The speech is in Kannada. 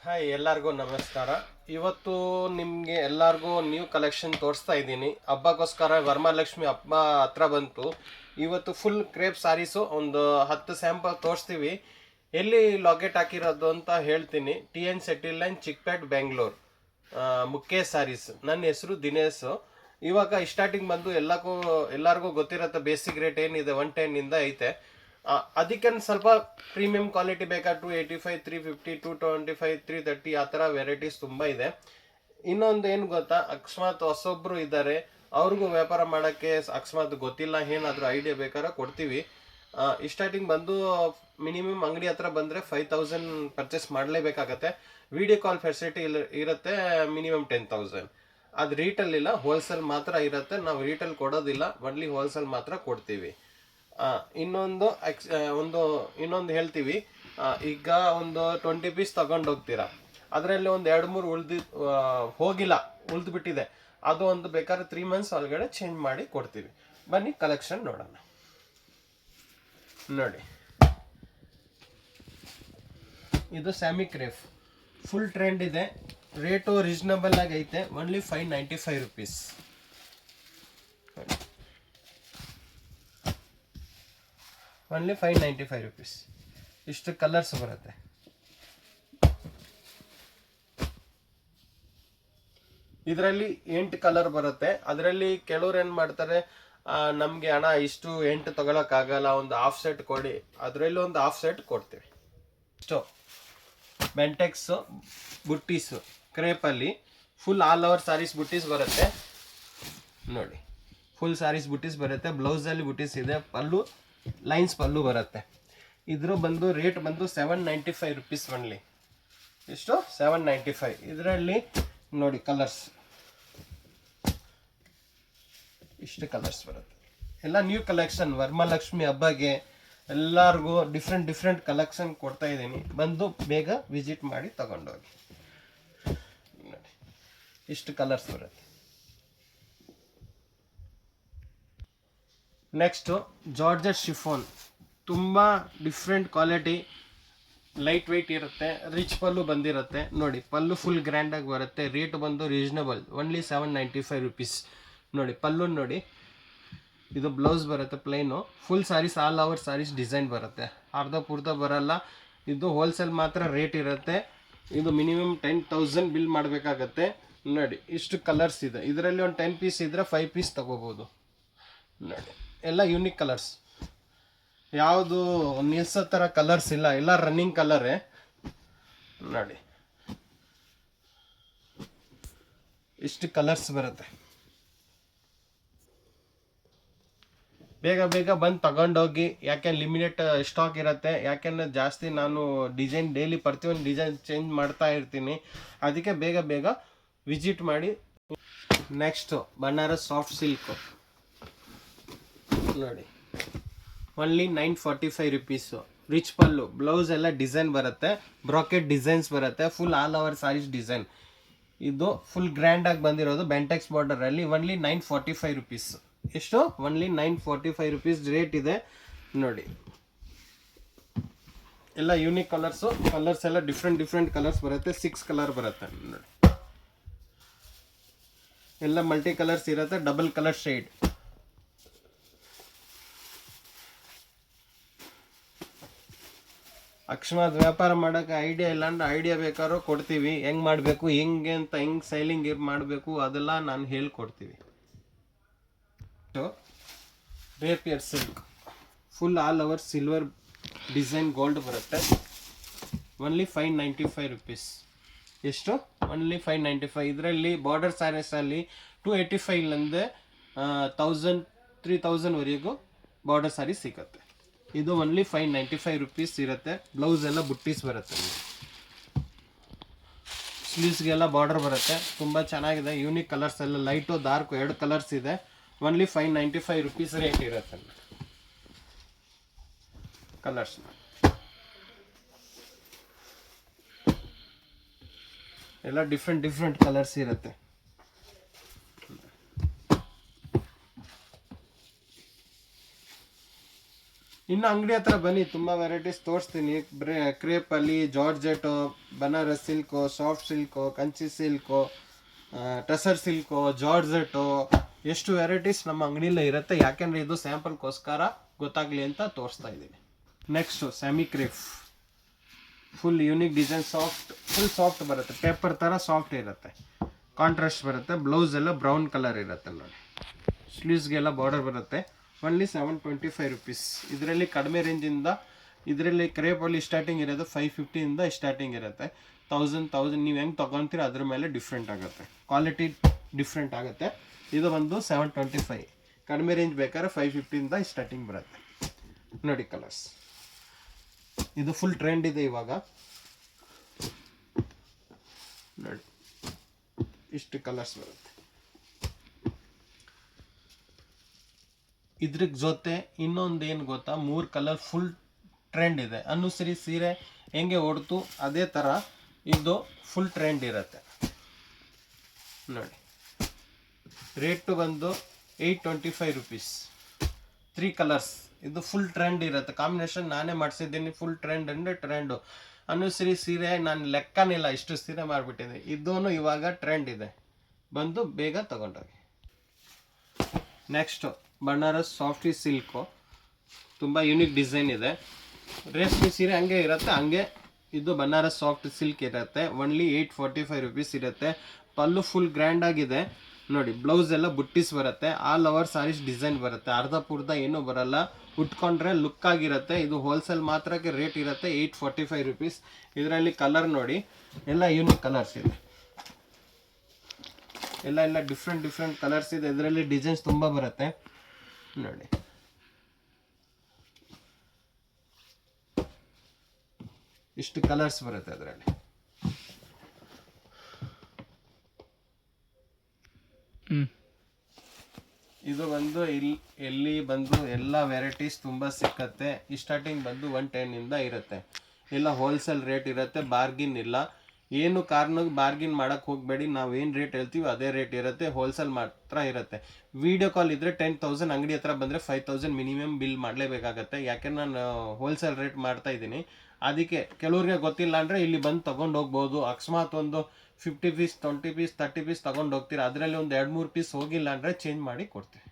ಹಾಯ್, ಎಲ್ಲರಿಗೂ ನಮಸ್ಕಾರ. ಇವತ್ತು ನಿಮಗೆ ಎಲ್ಲರಿಗೂ ನ್ಯೂ ಕಲೆಕ್ಷನ್ ತೋರಿಸ್ತಾ ಇದ್ದೀನಿ. ಹಬ್ಬಕ್ಕೋಸ್ಕರ ವರಮಹಾಲಕ್ಷ್ಮಿ ಹಬ್ಬ ಹತ್ರ ಬಂತು. ಇವತ್ತು ಫುಲ್ ಕ್ರೇಪ್ ಸ್ಯಾರೀಸು ಒಂದು 10 ಸ್ಯಾಂಪಲ್ ತೋರಿಸ್ತೀವಿ. ಎಲ್ಲಿ ಲಾಕೆಟ್ ಹಾಕಿರೋದು ಅಂತ ಹೇಳ್ತೀನಿ. TN settle line, Chickpet, Bengaluru. Mukesh saris. ನನ್ನ ಹೆಸರು ದಿನೇಶ್. ಇವಾಗ ಸ್ಟಾರ್ಟಿಂಗ್ ಬಂದು ಎಲ್ಲರಿಗೂ ಗೊತ್ತಿರತ್ತೆ ಬೇಸಿಕ್ ರೇಟ್ ಏನಿದೆ 110 ಐತೆ. ಅದಕ್ಕೆ ಸ್ವಲ್ಪ ಪ್ರೀಮಿಯಂ ಕ್ವಾಲಿಟಿ ಬೇಕಾ 285, 350, 225, 330 ಆ ಥರ ವೆರೈಟೀಸ್ ತುಂಬ ಇದೆ. ಇನ್ನೊಂದು ಏನು ಗೊತ್ತಾ, ಅಕಸ್ಮಾತ್ ಹೊಸೊಬ್ರು ಇದ್ದಾರೆ, ಅವ್ರಿಗೂ ವ್ಯಾಪಾರ ಮಾಡೋಕ್ಕೆ ಅಕಸ್ಮಾತ್ ಗೊತ್ತಿಲ್ಲ, ಏನಾದರೂ ಐಡಿಯಾ ಬೇಕಾದ್ರೆ ಕೊಡ್ತೀವಿ. ಸ್ಟಾರ್ಟಿಂಗ್ ಬಂದು ಮಿನಿಮಮ್ ಅಂಗಡಿ ಹತ್ರ ಬಂದರೆ 5000 ಪರ್ಚೇಸ್ ಮಾಡಲೇಬೇಕಾಗತ್ತೆ. ವಿಡಿಯೋ ಕಾಲ್ ಫೆಸಿಲಿಟಿ ಇರುತ್ತೆ, ಮಿನಿಮಮ್ 10,000. ಅದು ರೀಟೇಲ್ ಇಲ್ಲ, ಹೋಲ್ಸೇಲ್ ಮಾತ್ರ ಇರುತ್ತೆ. ನಾವು ರೀಟೇಲ್ ಕೊಡೋದಿಲ್ಲ, ಒನ್ಲಿ ಹೋಲ್ಸೇಲ್ ಮಾತ್ರ ಕೊಡ್ತೀವಿ. ಇನ್ನೊಂದು ಹೇಳ್ತೀವಿ. ಈಗ ಒಂದು 20 ಪೀಸ್ ತಗೊಂಡು ಹೋಗ್ತೀರಾ, ಅದರಲ್ಲಿ ಒಂದು 2-3 ಉಳ್ದು ಬಿಟ್ಟಿದೆ. ಅದು ಒಂದು ಬೇಕಾದ್ರೆ 3 ಮಂತ್ಸ್ ಒಳಗಡೆ ಚೇಂಜ್ ಮಾಡಿ ಕೊಡ್ತೀವಿ. ಬನ್ನಿ ಕಲೆಕ್ಷನ್ ನೋಡೋಣ. ನೋಡಿ, ಇದು ಸ್ಯಾಮಿ ಕ್ರೇಫ್ ಫುಲ್ ಟ್ರೆಂಡ್ ಇದೆ. ರೇಟು ರೀಸನಬಲ್ ಆಗಿ ಐತೆ. Only 595 rupees. Only 595 rupees. ಇಷ್ಟು ಕಲರ್ಸ್ ಬರುತ್ತೆ. ಇದರಲ್ಲಿ 8 ಕಲರ್ ಬರುತ್ತೆ. ಅದರಲ್ಲಿ ಕೆಲವ್ರು ಏನು ಮಾಡ್ತಾರೆ, ನಮಗೆ ಹಣ ಇಷ್ಟು 8 ತಗೊಳಕ್ಕಾಗಲ್ಲ, ಒಂದು ಹಾಫ್ ಸೆಟ್ ಕೊಡಿ. ಅದರಲ್ಲಿ ಒಂದು ಹಾಫ್ ಸೆಟ್ ಕೊಡ್ತೀವಿ. ಇಷ್ಟು ಬೆಂಟೆಕ್ಸು ಬುಟ್ಟೀಸು ಕ್ರೇಪಲ್ಲಿ ಫುಲ್ ಆಲ್ ಓವರ್ ಸ್ಯಾರೀಸ್ ಬುಟ್ಟೀಸ್ ಬರುತ್ತೆ. ನೋಡಿ, ಫುಲ್ ಸ್ಯಾರೀಸ್ ಬುಟ್ಟೀಸ್ ಬರುತ್ತೆ. ಬ್ಲೌಸಲ್ಲಿ ಬುಟ್ಟೀಸ್ ಇದೆ. ಲೈನ್ಸ್ ಪಲ್ಲು ಬರುತ್ತೆ. ಇದ್ರ ಬಂದು ರೇಟ್ ಬಂದು 795 ರುಪೀಸ್ ಒನ್ಲಿ. ಎಷ್ಟು? 795. ಇದರಲ್ಲಿ ನೋಡಿ ಕಲರ್ಸ್, ಇಷ್ಟು ಕಲರ್ಸ್ ಬರುತ್ತೆ. ಎಲ್ಲ ನ್ಯೂ ಕಲೆಕ್ಷನ್. ವರಮಹಾಲಕ್ಷ್ಮಿ ಹಬ್ಬಗೆ ಎಲ್ಲರಿಗೂ ಡಿಫ್ರೆಂಟ್ ಕಲೆಕ್ಷನ್ ಕೊಡ್ತಾ ಇದ್ದೀನಿ. ಬಂದು ಬೇಗ ವಿಸಿಟ್ ಮಾಡಿ ತಗೊಂಡೋಗಿ. ನೋಡಿ, ಇಷ್ಟು ಕಲರ್ಸ್ ಬರುತ್ತೆ. Next georgette chiffon. ತುಂಬ ಡಿಫ್ರೆಂಟ್ ಕ್ವಾಲಿಟಿ, ಲೈಟ್ ವೆಯ್ಟ್ ಇರುತ್ತೆ. ರಿಚ್ ಪಲ್ಲು ಬಂದಿರುತ್ತೆ. ನೋಡಿ, ಪಲ್ಲು ಫುಲ್ ಗ್ರ್ಯಾಂಡಾಗಿ ಬರುತ್ತೆ. ರೇಟ್ ಬಂದು ರೀಸನಬಲ್, ಓನ್ಲಿ 795 ರುಪೀಸ್. ನೋಡಿ ಪಲ್ಲು ನೋಡಿ, ಇದು ಬ್ಲೌಸ್ ಬರುತ್ತೆ plain. Full sarees, all over saris design ಬರುತ್ತೆ. ಅರ್ಧ ಬರಲ್ಲ. ಇದು ಹೋಲ್ಸೇಲ್ ಮಾತ್ರ ರೇಟ್ ಇರುತ್ತೆ. ಇದು ಮಿನಿಮಮ್ 10,000 ಬಿಲ್ ಮಾಡಬೇಕಾಗತ್ತೆ. ನೋಡಿ, ಇಷ್ಟು ಕಲರ್ಸ್ ಇದೆ. ಇದರಲ್ಲಿ ಒಂದು 10 ಪೀಸ್ ಇದ್ದರೆ 5 ಪೀಸ್ ತಗೋಬೋದು. ನೋಡಿ, ಎಲ್ಲ ಯೂನಿಕ್ ಕಲರ್ಸ್. ಯಾವುದು ನಿಲ್ಸೋ ಥರ ಕಲರ್ಸ್ ಇಲ್ಲ, ಎಲ್ಲ ರನ್ನಿಂಗ್ ಕಲರೇ. ನೋಡಿ, ಇಷ್ಟು ಕಲರ್ಸ್ ಬರುತ್ತೆ. ಬೇಗ ಬಂದು ತಗೊಂಡೋಗಿ. ಯಾಕೆ ಲಿಮಿಟೆಡ್ ಸ್ಟಾಕ್ ಇರುತ್ತೆ. ಯಾಕೆಂದರೆ ಜಾಸ್ತಿ ನಾನು ಡಿಸೈನ್ ಡೈಲಿ ಪ್ರತಿಯೊಂದು ಡಿಸೈನ್ ಚೇಂಜ್ ಮಾಡ್ತಾ ಇರ್ತೀನಿ. ಅದಕ್ಕೆ ಬೇಗ ವಿಸಿಟ್ ಮಾಡಿ. Next Banaras soft silk. ನೋಡಿ, only 945 rupees. Rich pallu, blouse ಎಲ್ಲ ಡಿಸೈನ್ ಬರುತ್ತೆ. ಬ್ರಾಕೆಟ್ ಡಿಸೈನ್ಸ್ ಬರುತ್ತೆ. Full all over saris design. ಇದು ಫುಲ್ ಗ್ರ್ಯಾಂಡಾಗಿ ಬಂದಿರೋದು ಬೆಂಟೆಕ್ಸ್ ಬಾರ್ಡರಲ್ಲಿ. Only 945 rupees. ಎಷ್ಟು? ಓನ್ಲಿ 945 ರುಪೀಸ್ ರೇಟ್ ಇದೆ. ನೋಡಿ, ಎಲ್ಲ ಯೂನಿಕ್ ಕಲರ್ಸು. ಕಲರ್ಸ್ ಎಲ್ಲ ಡಿಫ್ರೆಂಟ್ ಕಲರ್ಸ್ ಬರುತ್ತೆ. 6 ಕಲರ್ ಬರುತ್ತೆ. ನೋಡಿ, ಎಲ್ಲ ಮಲ್ಟಿ ಕಲರ್ಸ್ ಇರುತ್ತೆ. Double colour shade. ಅಕಸ್ಮಾತ್ ವ್ಯಾಪಾರ ಮಾಡೋಕ್ಕೆ ಐಡಿಯಾ ಇಲ್ಲ ಅಂದ್ರೆ ಐಡಿಯಾ ಬೇಕಾದ್ರೂ ಕೊಡ್ತೀವಿ. ಹೆಂಗೆ ಮಾಡಬೇಕು, ಹೆಂಗೆ ಸೈಲಿಂಗ್ ಮಾಡಬೇಕು ಅದೆಲ್ಲ ನಾನು ಹೇಳ್ಕೊಡ್ತೀವಿ. Rapier silk full all over silver design gold ಬರುತ್ತೆ. Only 595 rupees. ಎಷ್ಟು? ಓನ್ಲಿ 595. ಇದರಲ್ಲಿ ಬಾರ್ಡರ್ ಸ್ಯಾರೀಸಲ್ಲಿ 285 1000 3000ವರೆಗೂ ಬಾರ್ಡರ್ ಸ್ಯಾರಿ ಸಿಗುತ್ತೆ. ಇದು ಓನ್ಲಿ 595 ರುಪೀಸ್ ಇರುತ್ತೆ. ಬ್ಲೌಸ್ ಎಲ್ಲ ಬುಟ್ಟೀಸ್ ಬರುತ್ತೆ. ಸ್ಲೀವ್ಸ್ಗೆಲ್ಲ ಬಾರ್ಡರ್ ಬರುತ್ತೆ. ತುಂಬ ಚೆನ್ನಾಗಿದೆ. ಯೂನಿಕ್ ಕಲರ್ಸ್ ಎಲ್ಲ, ಲೈಟು ಡಾರ್ಕು 2 ಕಲರ್ಸ್ ಇದೆ. ಓನ್ಲಿ 595 ರುಪೀಸ್ ರೇಟ್ ಇರುತ್ತೆ. ಕಲರ್ಸ್ ಎಲ್ಲ ಡಿಫ್ರೆಂಟ್ ಕಲರ್ಸ್ ಇರುತ್ತೆ. ಇನ್ನು ಅಂಗಡಿ ಹತ್ರ ಬನ್ನಿ, ತುಂಬ ವೆರೈಟೀಸ್ ತೋರಿಸ್ತೀನಿ. ಕ್ರೇಪಲ್ಲಿ georgette, Banaras silk, soft silk, Kanchi silk, tussar silk, georgette, ಎಷ್ಟು ವೆರೈಟೀಸ್ ನಮ್ಮ ಅಂಗಡಿಯಲ್ಲೇ ಇರುತ್ತೆ. ಯಾಕೆಂದರೆ ಇದು ಸ್ಯಾಂಪಲ್ಗೋಸ್ಕರ ಗೊತ್ತಾಗಲಿ ಅಂತ ತೋರಿಸ್ತಾ ಇದ್ದೀನಿ. Next ಸ್ಯಾಮಿ crepe, full unique design, full soft ಬರುತ್ತೆ, ಪೇಪರ್ ಥರ ಸಾಫ್ಟ್ ಇರುತ್ತೆ, ಕಾಂಟ್ರಾಸ್ಟ್ ಬರುತ್ತೆ. ಬ್ಲೌಸ್ ಎಲ್ಲ ಬ್ರೌನ್ ಕಲರ್ ಇರುತ್ತೆ ನೋಡಿ. ಸ್ಲೀವ್ಸ್ಗೆಲ್ಲ ಬಾರ್ಡರ್ ಬರುತ್ತೆ. Only 725 rupees. ಇದರಲ್ಲಿ ಕಡಿಮೆ ರೇಂಜಿಂದ, ಇದರಲ್ಲಿ ಕ್ರೇಪಲ್ಲಿ ಸ್ಟಾರ್ಟಿಂಗ್ ಇರೋದು 550ಇಂದ ಸ್ಟಾರ್ಟಿಂಗ್ ಇರುತ್ತೆ. 1000 ನೀವು ಹೆಂಗೆ ತೊಗೊತೀರ ಅದ್ರ ಮೇಲೆ ಡಿಫ್ರೆಂಟ್ ಆಗುತ್ತೆ, ಕ್ವಾಲಿಟಿ ಡಿಫ್ರೆಂಟ್ ಆಗುತ್ತೆ. ಇದು ಬಂದು 725. ಕಡಿಮೆ ರೇಂಜ್ ಬೇಕಾದ್ರೆ 550ಇಂದ ಸ್ಟಾರ್ಟಿಂಗ್ ಬರುತ್ತೆ ನೋಡಿ. ಕಲರ್ಸ್ ಇದು ಫುಲ್ ಟ್ರೆಂಡ್ ಇದೆ ಇವಾಗ ನೋಡಿ. ಇಷ್ಟು ಕಲರ್ಸ್ ಬರುತ್ತೆ. ಇದ್ರ ಜೊತೆ ಇನ್ನೊಂದು ಏನು ಗೊತ್ತಾ, 3 ಕಲರ್ ಫುಲ್ ಟ್ರೆಂಡ್ ಇದೆ. ಅನುಸರಿ ಸೀರೆ ಹೆಂಗೆ ಹೊಡ್ತು ಅದೇ ಥರ ಇದು ಫುಲ್ ಟ್ರೆಂಡ್ ಇರುತ್ತೆ ನೋಡಿ. ರೇಟು ಬಂದು 825 ರುಪೀಸ್. 3 ಕಲರ್ಸ್. ಇದು ಫುಲ್ ಟ್ರೆಂಡ್ ಇರುತ್ತೆ. ಕಾಂಬಿನೇಷನ್ ನಾನೇ ಮಾಡಿಸಿದ್ದೀನಿ. ಫುಲ್ ಟ್ರೆಂಡ್ ಅಂದರೆ ಟ್ರೆಂಡು. ಅನುಸರಿ ಸೀರೆ ನಾನು ಲೆಕ್ಕನಿಲ್ಲ, ಇಷ್ಟು ಸೀರೆ ಮಾಡಿಬಿಟ್ಟಿದೆ. ಇದೂ ಇವಾಗ ಟ್ರೆಂಡ್ ಇದೆ, ಬಂದು ಬೇಗ ತಗೊಂಡೋಗಿ. ನೆಕ್ಸ್ಟು ಬನಾರಸ್ ಸಾಫ್ಟಿ ಸಿಲ್ಕು, ತುಂಬ ಯೂನಿಕ್ ಡಿಸೈನ್ ಇದೆ. ರೇಷ್ಮೆ ಸೀರೆ ಹಂಗೆ ಇರುತ್ತೆ, ಹಂಗೆ ಇದು ಬನಾರಸ್ ಸಾಫ್ಟ್ ಸಿಲ್ಕ್ ಇರುತ್ತೆ. ಒನ್ಲಿ 845 ರುಪೀಸ್ ಇರುತ್ತೆ. ಪಲ್ಲು ಫುಲ್ ಗ್ರ್ಯಾಂಡ್ ಆಗಿದೆ ನೋಡಿ. ಬ್ಲೌಸ್ ಎಲ್ಲ ಬುಟ್ಟಿಸ್ ಬರುತ್ತೆ. ಆಲ್ ಓವರ್ ಸಾರೀಸ್ ಡಿಸೈನ್ ಬರುತ್ತೆ. ಅರ್ಧ ಏನೂ ಬರಲ್ಲ, ಉಟ್ಕೊಂಡ್ರೆ ಲುಕ್ ಆಗಿರುತ್ತೆ. ಇದು ಹೋಲ್ಸೇಲ್ ಮಾತ್ರಕ್ಕೆ ರೇಟ್ ಇರುತ್ತೆ 845 ರುಪೀಸ್. ಇದರಲ್ಲಿ ಕಲರ್ ನೋಡಿ, ಎಲ್ಲ ಯೂನಿಕ್ ಕಲರ್ಸ್ ಇದೆ, ಎಲ್ಲ ಡಿಫ್ರೆಂಟ್ ಕಲರ್ಸ್ ಇದೆ. ಇದರಲ್ಲಿ ಡಿಸೈನ್ಸ್ ತುಂಬ ಬರುತ್ತೆ ನೋಡಿ. ಇಷ್ಟು ಕಲರ್ಸ್ ಬರುತ್ತೆ ಅದರಲ್ಲಿ. ಇದು ಬಂದು ಎಲ್ಲಿ ಬಂದು ಎಲ್ಲ ವೆರೈಟೀಸ್ ತುಂಬ ಸಿಕ್ಕತ್ತೆ. ಈ ಸ್ಟಾರ್ಟಿಂಗ್ ಬಂದು 110ಇಂದ ಇರುತ್ತೆ. ಎಲ್ಲ ಹೋಲ್ಸೇಲ್ ರೇಟ್ ಇರುತ್ತೆ, ಬಾರ್ಗಿನ್ ಇಲ್ಲ. ಏನು ಕಾರಣಕ್ಕೆ ಬಾರ್ಗಿನ್ ಮಾಡೋಕ್ಕೆ ಹೋಗಬೇಡಿ. ನಾವು ಏನು ರೇಟ್ ಹೇಳ್ತೀವಿ ಅದೇ ರೇಟ್ ಇರುತ್ತೆ, ಹೋಲ್ಸೇಲ್ ಮಾತ್ರ ಇರುತ್ತೆ. ವಿಡಿಯೋ ಕಾಲ್ ಇದ್ದರೆ 10,000, ಅಂಗಡಿ ಹತ್ರ ಬಂದರೆ 5,000 ಮಿನಿಮಮ್ ಬಿಲ್ ಮಾಡಲೇಬೇಕಾಗತ್ತೆ. ಯಾಕೆಂದ್ರೆ ನಾನು ಹೋಲ್ಸೇಲ್ ರೇಟ್ ಮಾಡ್ತಾ ಇದ್ದೀನಿ. ಅದಕ್ಕೆ ಕೆಲವ್ರಿಗೆ ಗೊತ್ತಿಲ್ಲ ಅಂದರೆ ಇಲ್ಲಿ ಬಂದು ತೊಗೊಂಡು ಹೋಗ್ಬೋದು. ಅಕಸ್ಮಾತ್ ಒಂದು 50 ಪೀಸ್, 20 ಪೀಸ್, 30 ಪೀಸ್ ತೊಗೊಂಡು ಹೋಗ್ತೀರಾ, ಅದರಲ್ಲಿ ಒಂದು 2-3 ಪೀಸ್ ಹೋಗಿಲ್ಲ ಅಂದರೆ ಚೇಂಜ್ ಮಾಡಿ ಕೊಡ್ತೀವಿ.